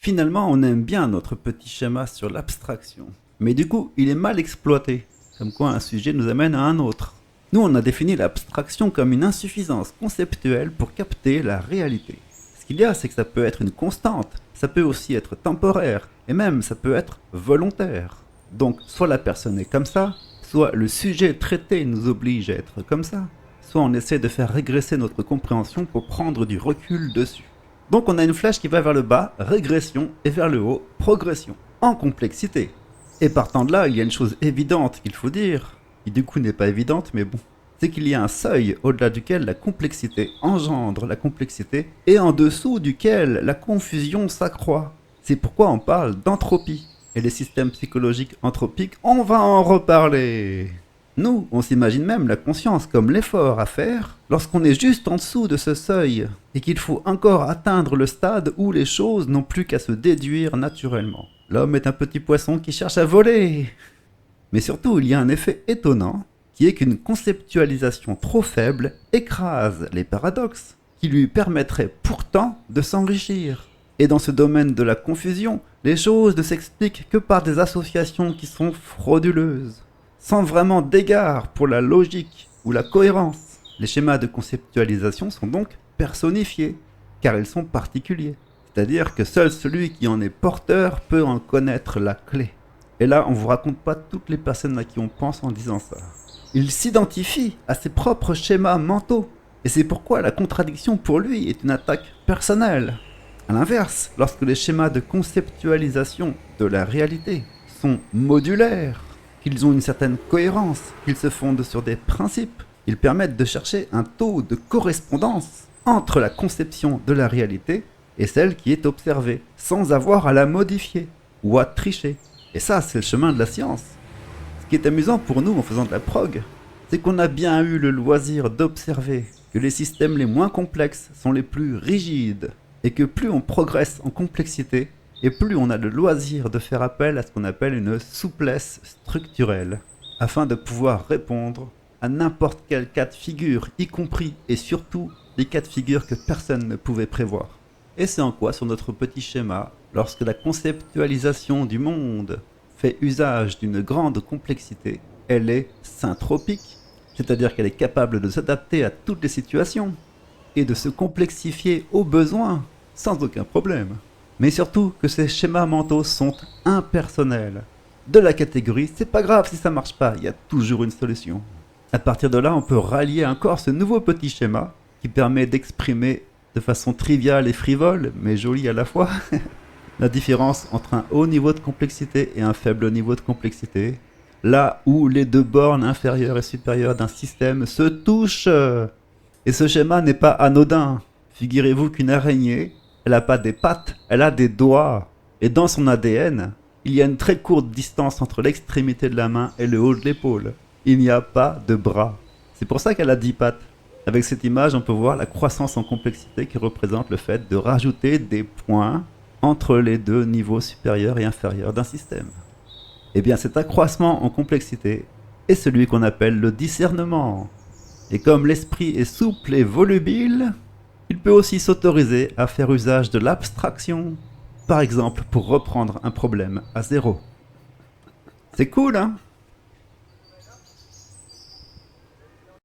Finalement, on aime bien notre petit schéma sur l'abstraction. Mais du coup, il est mal exploité. Comme quoi un sujet nous amène à un autre. Nous, on a défini l'abstraction comme une insuffisance conceptuelle pour capter la réalité. Ce qu'il y a, c'est que ça peut être une constante, ça peut aussi être temporaire, et même ça peut être volontaire. Donc, soit la personne est comme ça, soit le sujet traité nous oblige à être comme ça, soit on essaie de faire régresser notre compréhension pour prendre du recul dessus. Donc on a une flèche qui va vers le bas, régression, et vers le haut, progression, en complexité. Et partant de là, il y a une chose évidente qu'il faut dire, qui du coup n'est pas évidente, mais bon, c'est qu'il y a un seuil au-delà duquel la complexité engendre la complexité, et en dessous duquel la confusion s'accroît. C'est pourquoi on parle d'entropie. Et les systèmes psychologiques anthropiques, on va en reparler. Nous, on s'imagine même la conscience comme l'effort à faire lorsqu'on est juste en dessous de ce seuil et qu'il faut encore atteindre le stade où les choses n'ont plus qu'à se déduire naturellement. L'homme est un petit poisson qui cherche à voler. Mais surtout, il y a un effet étonnant qui est qu'une conceptualisation trop faible écrase les paradoxes qui lui permettraient pourtant de s'enrichir. Et dans ce domaine de la confusion, les choses ne s'expliquent que par des associations qui sont frauduleuses, sans vraiment d'égard pour la logique ou la cohérence. Les schémas de conceptualisation sont donc personnifiés, car ils sont particuliers. C'est-à-dire que seul celui qui en est porteur peut en connaître la clé. Et là, on ne vous raconte pas toutes les personnes à qui on pense en disant ça. Il s'identifie à ses propres schémas mentaux. Et c'est pourquoi la contradiction pour lui est une attaque personnelle. A l'inverse, lorsque les schémas de conceptualisation de la réalité sont modulaires, qu'ils ont une certaine cohérence, qu'ils se fondent sur des principes, ils permettent de chercher un taux de correspondance entre la conception de la réalité et celle qui est observée, sans avoir à la modifier ou à tricher. Et ça, c'est le chemin de la science. Ce qui est amusant pour nous en faisant de la prog, c'est qu'on a bien eu le loisir d'observer que les systèmes les moins complexes sont les plus rigides, et que plus on progresse en complexité, et plus on a le loisir de faire appel à ce qu'on appelle une souplesse structurelle, afin de pouvoir répondre à n'importe quel cas de figure, y compris et surtout les cas de figure que personne ne pouvait prévoir. Et c'est en quoi, sur notre petit schéma, lorsque la conceptualisation du monde fait usage d'une grande complexité, elle est syntropique, c'est-à-dire qu'elle est capable de s'adapter à toutes les situations et de se complexifier au besoin, sans aucun problème. Mais surtout que ces schémas mentaux sont impersonnels. De la catégorie, c'est pas grave si ça marche pas, il y a toujours une solution. À partir de là, on peut rallier encore ce nouveau petit schéma qui permet d'exprimer de façon triviale et frivole, mais jolie à la fois, la différence entre un haut niveau de complexité et un faible niveau de complexité, là où les deux bornes inférieures et supérieures d'un système se touchent. Et ce schéma n'est pas anodin. Figurez-vous qu'une araignée, elle n'a pas des pattes, elle a des doigts. Et dans son ADN, il y a une très courte distance entre l'extrémité de la main et le haut de l'épaule. Il n'y a pas de bras. C'est pour ça qu'elle a 10 pattes. Avec cette image, on peut voir la croissance en complexité qui représente le fait de rajouter des points entre les deux niveaux supérieurs et inférieurs d'un système. Eh bien, cet accroissement en complexité est celui qu'on appelle le discernement. Et comme l'esprit est souple et volubile, il peut aussi s'autoriser à faire usage de l'abstraction, par exemple pour reprendre un problème à zéro. C'est cool, hein?